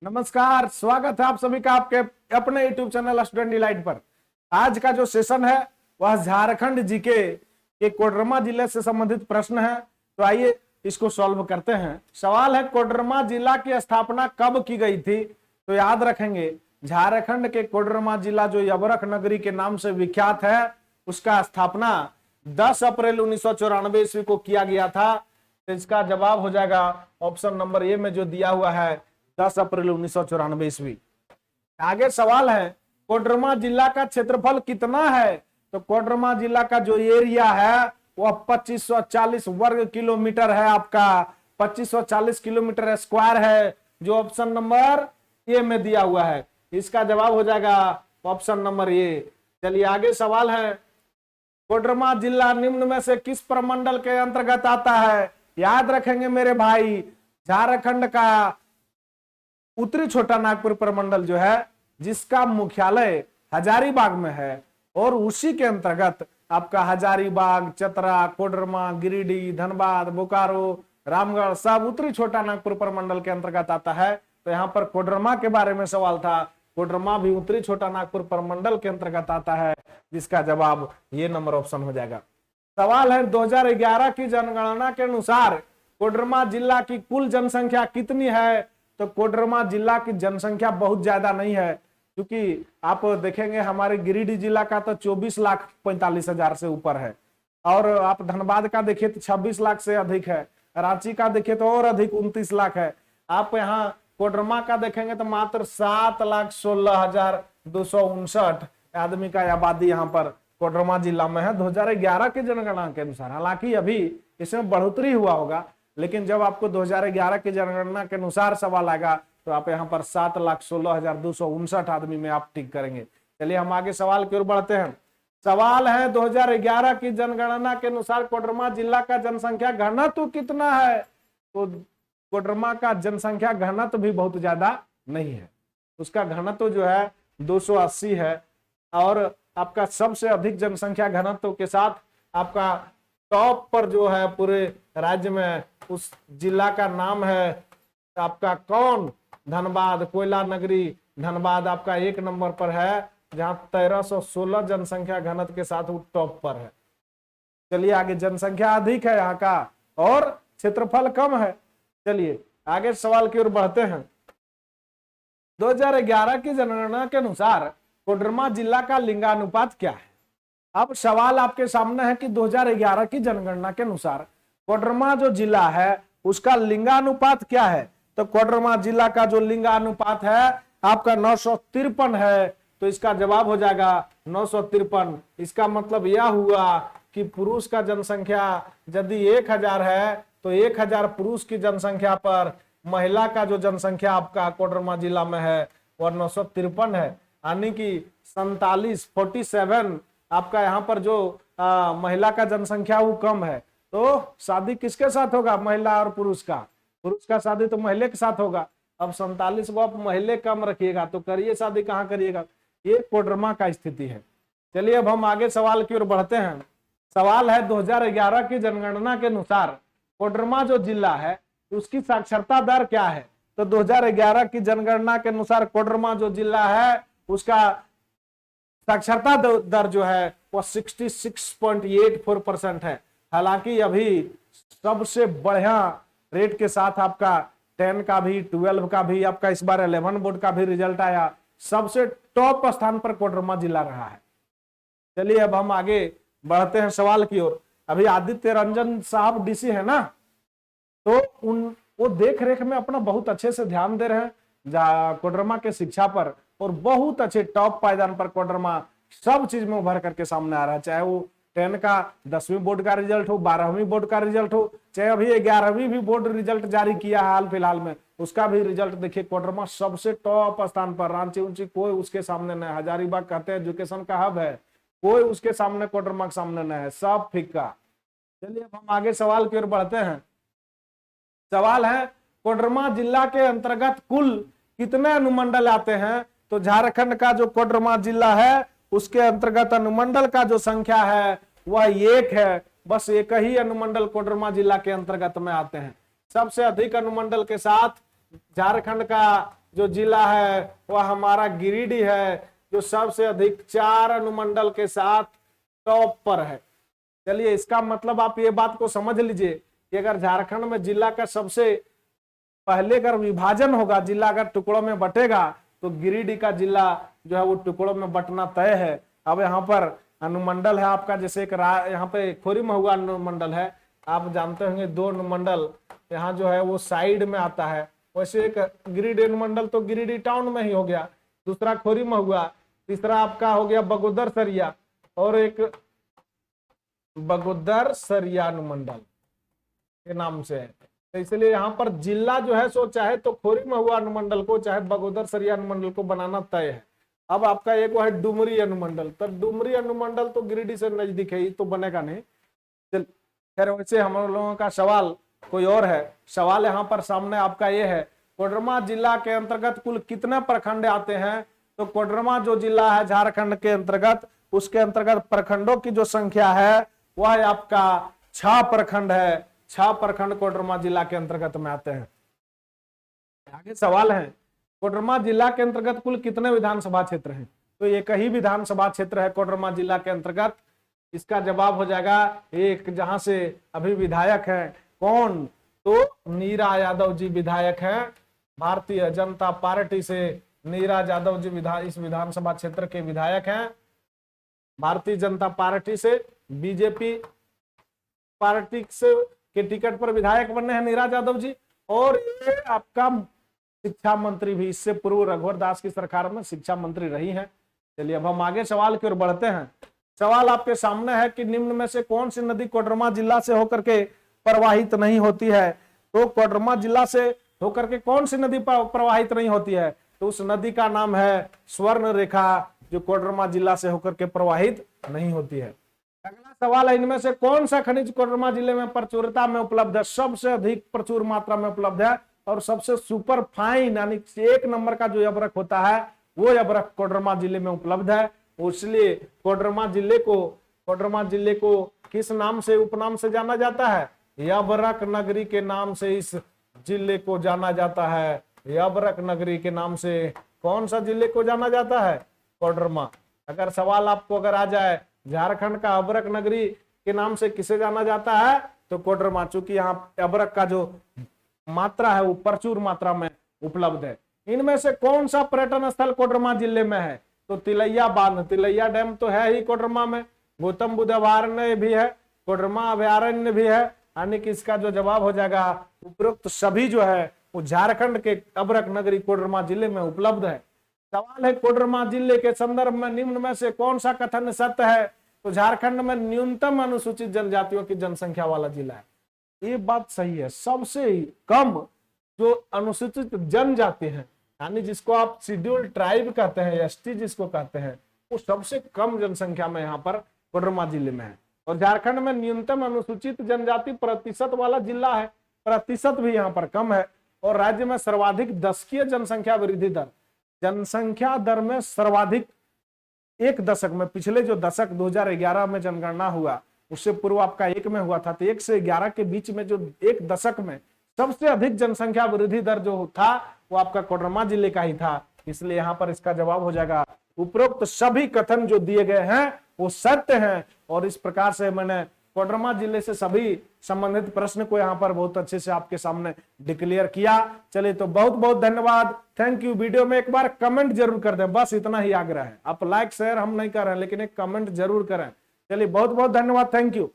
नमस्कार, स्वागत है आप सभी का आपके अपने यूट्यूब चैनल स्टूडेंट डिलाइट पर। आज का जो सेशन है वह झारखंड जीके के कोडरमा जिले से संबंधित प्रश्न है। तो आइए इसको सॉल्व करते हैं। सवाल है, कोडरमा जिला की स्थापना कब की गई थी? तो याद रखेंगे, झारखंड के कोडरमा जिला जो यवरख नगरी के नाम से विख्यात है, उसका स्थापना 10 अप्रैल 1994 ईस्वी को किया गया था। तो इसका जवाब हो जाएगा ऑप्शन नंबर ए में जो दिया हुआ है 10 अप्रैल 1994 ईस्वी। आगे सवाल है, कोडरमा जिला का क्षेत्रफल कितना है? तो कोडरमा जिला का जो एरिया है वह 2540 वर्ग किलोमीटर है। आपका 2540 किलोमीटर स्क्वायर है, जो ऑप्शन नंबर ए में दिया हुआ है। इसका जवाब हो जाएगा ऑप्शन नंबर ए। चलिए आगे सवाल है, कोडरमा जिला निम्न में से किस प्रमंडल के अंतर्गत आता है? याद रखेंगे मेरे भाई, झारखंड का उत्तरी छोटा नागपुर प्रमंडल जो है, जिसका मुख्यालय हजारीबाग में है, और उसी के अंतर्गत आपका हजारीबाग, चतरा, कोडरमा, गिरिडीह, धनबाद, बोकारो, रामगढ़ सब उत्तरी छोटा नागपुर प्रमंडल के अंतर्गत आता है। तो यहाँ पर कोडरमा के बारे में सवाल था। कोडरमा भी उत्तरी छोटा नागपुर प्रमंडल के अंतर्गत आता है, जिसका जवाब ये नंबर ऑप्शन हो जाएगा। सवाल है, 2011 की जनगणना के अनुसार कोडरमा जिला की कुल जनसंख्या कितनी है? तो कोडरमा जिला की जनसंख्या बहुत ज्यादा नहीं है, क्योंकि आप देखेंगे हमारे गिरिडीह जिला का तो 24,45,000 से ऊपर है, और आप धनबाद का देखिए तो 26 लाख से अधिक है, रांची का देखिए तो और अधिक 29 लाख है। आप यहाँ कोडरमा का देखेंगे तो मात्र 7,16,259 आदमी का आबादी यहाँ पर कोडरमा जिला में है 2011 की जनगणना के अनुसार। हालांकि अभी इसमें बढ़ोतरी हुआ होगा, लेकिन जब आपको 2011 की जनगणना के अनुसार सवाल आएगा तो आप यहाँ पर 7,16,259 आदमी में आप टिक करेंगे। चलिए हम आगे सवाल की ओर बढ़ते हैं। सवाल है, 2011 की जनगणना के अनुसार कोडरमा जिला का जनसंख्या घनत्व कितना है? तो कोडरमा का जनसंख्या घनत्व भी बहुत ज्यादा नहीं है, उसका घनत्व जो है 280 है, और आपका सबसे अधिक जनसंख्या घनत्व के साथ आपका टॉप पर जो है पूरे राज्य में उस जिला का नाम है आपका कौन? धनबाद, कोयला नगरी धनबाद आपका 1 नंबर पर है, जहां 1316 जनसंख्या घनत्व के साथ वो टॉप पर है। चलिए आगे, जनसंख्या अधिक है यहाँ का और क्षेत्रफल कम है। चलिए आगे सवाल की ओर बढ़ते हैं। 2011 की जनगणना के अनुसार कोडरमा जिला का लिंगानुपात क्या है? अब सवाल आपके सामने है कि 2011 की जनगणना के अनुसार कोडरमा जो जिला है उसका लिंगानुपात क्या है? तो कोडरमा जिला का जो लिंगानुपात है आपका 953 है। तो इसका जवाब हो जाएगा 953। इसका मतलब यह हुआ कि पुरुष का जनसंख्या यदि 1000 है तो 1000 पुरुष की जनसंख्या पर महिला का जो जनसंख्या आपका कोडरमा जिला में है वह 953 है, यानी कि 47 आपका यहाँ पर जो महिला का जनसंख्या वो कम है। तो शादी किसके साथ होगा? महिला और पुरुष का। पुरुष का शादी तो महिला के साथ होगा। अब 47 को आप महिला कम रखिएगा तो करिए शादी, कहाँ करिएगा? ये कोडरमा का स्थिति है। चलिए अब हम आगे सवाल की ओर बढ़ते हैं। सवाल है, 2011 की जनगणना के अनुसार कोडरमा जो जिला है उसकी साक्षरता दर क्या है? तो 2011 की जनगणना के अनुसार कोडरमा जो जिला है उसका साक्षरता दर जो है वो 66.84% है। हालांकि अभी सबसे बढ़िया रेट के साथ आपका 10 का भी, 12 का भी, आपका इस बार 11 बोर्ड का भी रिजल्ट आया, सबसे टॉप स्थान पर कोडरमा जिला रहा है। चलिए अब हम आगे बढ़ते हैं सवाल की ओर। अभी आदित्य रंजन साहब डीसी है ना, तो वो देख रेख में अपना बहुत अच्छे से ध्यान दे रहे हैं कोडरमा के शिक्षा पर, और बहुत अच्छे टॉप पायदान पर कोडरमा सब चीज में उभर करके सामने आ रहा है। चाहे वो 10 का 10वीं बोर्ड का रिजल्ट हो, 12वीं बोर्ड का रिजल्ट हो, चाहे अभी 11वीं भी बोर्ड रिजल्ट जारी किया है हाल फिलहाल में, उसका भी रिजल्ट देखिए कोडरमा सबसे टॉप स्थान पर। रांची ऊंची कोई उसके सामने नहीं। हजारीबाग कहते हैं एजुकेशन का हब है, कोई उसके सामने कोडरमा के सामने नहीं है, सब फीका। चलिए अब हम आगे सवाल की ओर बढ़ते हैं। सवाल है, कोडरमा जिला के अंतर्गत कुल कितने अनुमंडल आते हैं? तो झारखंड का जो कोडरमा जिला है उसके अंतर्गत अनुमंडल का जो संख्या है वह 1 है। बस एक ही अनुमंडल कोडरमा जिला के अंतर्गत में आते हैं। सबसे अधिक अनुमंडल के साथ झारखंड का जो जिला है वह हमारा गिरिडीह है, जो सबसे अधिक 4 अनुमंडल के साथ टॉप पर है। चलिए, इसका मतलब आप ये बात को समझ लीजिए कि अगर झारखंड में जिला का सबसे पहले अगर विभाजन होगा, जिला अगर टुकड़ों में बटेगा, तो गिरिडीह का जिला जो है वो टुकड़ों में बटना तय है। अब यहाँ पर अनुमंडल है आपका, जैसे एक यहाँ पे खोरी महुआ अनुमंडल है, आप जानते होंगे 2 अनुमंडल यहाँ जो है वो साइड में आता है। वैसे एक गिरिडीह अनुमंडल तो गिरिडीह टाउन में ही हो गया, दूसरा खोरी महुआ, तीसरा आपका हो गया बगोदर सरिया, और एक बगोदर सरिया अनुमंडल के नाम से है। तो इसलिए यहाँ पर जिला जो है सो चाहे तो खोरी महुआ अनुमंडल को चाहे बगोदर सरिया अनुमंडल को बनाना तय है। अब आपका एक वो है डुमरी अनुमंडल, तो डुमरी अनुमंडल तो गिरिडीह से नजदीक है, ये तो बनेगा नहीं। चल खैर, वैसे हम लोगों का सवाल कोई और है। सवाल यहाँ पर सामने आपका ये है, कोडरमा जिला के अंतर्गत कुल कितने प्रखंड आते हैं? तो कोडरमा जो जिला है झारखंड के अंतर्गत, उसके अंतर्गत प्रखंडों की जो संख्या है वह है आपका 6 प्रखंड है। 6 प्रखंड कोडरमा जिला के अंतर्गत में आते हैं। आगे सवाल है, कोडरमा जिला के अंतर्गत कुल कितने विधानसभा क्षेत्र हैं? तो एक ही विधानसभा क्षेत्र है कोडरमा जिला के अंतर्गत। इसका जवाब हो जाएगा एक, जहां से अभी विधायक है कौन? तो नीरा यादव जी विधायक हैं, भारतीय जनता पार्टी से नीरा यादव जी इस विधानसभा क्षेत्र के विधायक हैं। भारतीय जनता पार्टी से, बीजेपी पार्टी से के टिकट पर विधायक बने हैं नीरा यादव जी। और ये आपका शिक्षा मंत्री भी, इससे पूर्व रघुवर दास की सरकार में शिक्षा मंत्री रही हैं। चलिए अब हम आगे सवाल की ओर बढ़ते हैं। सवाल आपके सामने है कि निम्न में से कौन सी नदी कोडरमा जिला से होकर के प्रवाहित नहीं होती है? तो कोडरमा जिला से होकर के कौन सी नदी प्रवाहित नहीं होती है? तो उस नदी का नाम है स्वर्ण रेखा, जो कोडरमा जिला से होकर के प्रवाहित नहीं होती है। अगला सवाल है, इनमें से कौन सा खनिज कोडरमा जिले में प्रचुरता में उपलब्ध है? सबसे अधिक प्रचुर मात्रा में उपलब्ध है और सबसे सुपर फाइन यानी 1 नंबर का जो यबरक होता है वो यबरक कोडरमा जिले में उपलब्ध है। इसलिए कोडरमा जिले को किस नाम से, उपनाम से जाना जाता है? यबरक नगरी के नाम से इस जिले को जाना जाता है। यबरक नगरी के नाम से कौन सा जिले को जाना जाता है? कोडरमा। अगर सवाल आपको अगर आ जाए झारखंड का अबरक नगरी के नाम से किसे जाना जाता है? तो कोडरमा, चूंकि यहाँ अबरक का जो मात्रा है वो प्रचुर मात्रा में उपलब्ध है। इनमें से कौन सा पर्यटन स्थल कोडरमा जिले में है? तो तिलैया बांध, तिलैया डैम तो है ही कोडरमा में, गौतम बुद्ध अभयारण्य भी है, कोडरमा अभयारण्य भी है, यानी कि इसका जो जवाब हो जाएगा उपरोक्त सभी जो है वो झारखंड के अबरक नगरी कोडरमा जिले में उपलब्ध है। सवाल है, कोडरमा जिले के संदर्भ में निम्न में से कौन सा कथन सत्य है? तो झारखंड में न्यूनतम अनुसूचित जनजातियों की जनसंख्या वाला जिला है। ये बात सही है। सबसे कम जो अनुसूचित जनजाति है, यानी जिसको आप शेड्यूल्ड ट्राइब कहते हैं, एसटी जिसको कहते हैं, वो सबसे कम जनसंख्या में यहाँ पर कोडरमा जिले में है। और झारखंड में न्यूनतम अनुसूचित जनजाति प्रतिशत वाला जिला है, प्रतिशत भी यहाँ पर कम है। और राज्य में सर्वाधिक दशकीय जनसंख्या वृद्धि दर, जनसंख्या दर में सर्वाधिक एक दशक में, पिछले जो दशक 2011 में जनगणना हुआ उससे पूर्व आपका 1 में हुआ था, तो 1 से 11 के बीच में जो एक दशक में सबसे अधिक जनसंख्या वृद्धि दर जो था वो आपका कोडरमा जिले का ही था। इसलिए यहाँ पर इसका जवाब हो जाएगा उपरोक्त सभी कथन जो दिए गए हैं वो सत्य हैं। और इस प्रकार से मैंने कोडरमा जिले से सभी संबंधित प्रश्न को यहाँ पर बहुत अच्छे से आपके सामने डिक्लेयर किया। चलिए, तो बहुत बहुत धन्यवाद, थैंक यू। वीडियो में एक बार कमेंट जरूर कर दें, बस इतना ही आग्रह है। आप लाइक शेयर हम नहीं कर रहे हैं, लेकिन एक कमेंट जरूर करें। चलिए, बहुत बहुत धन्यवाद, थैंक यू।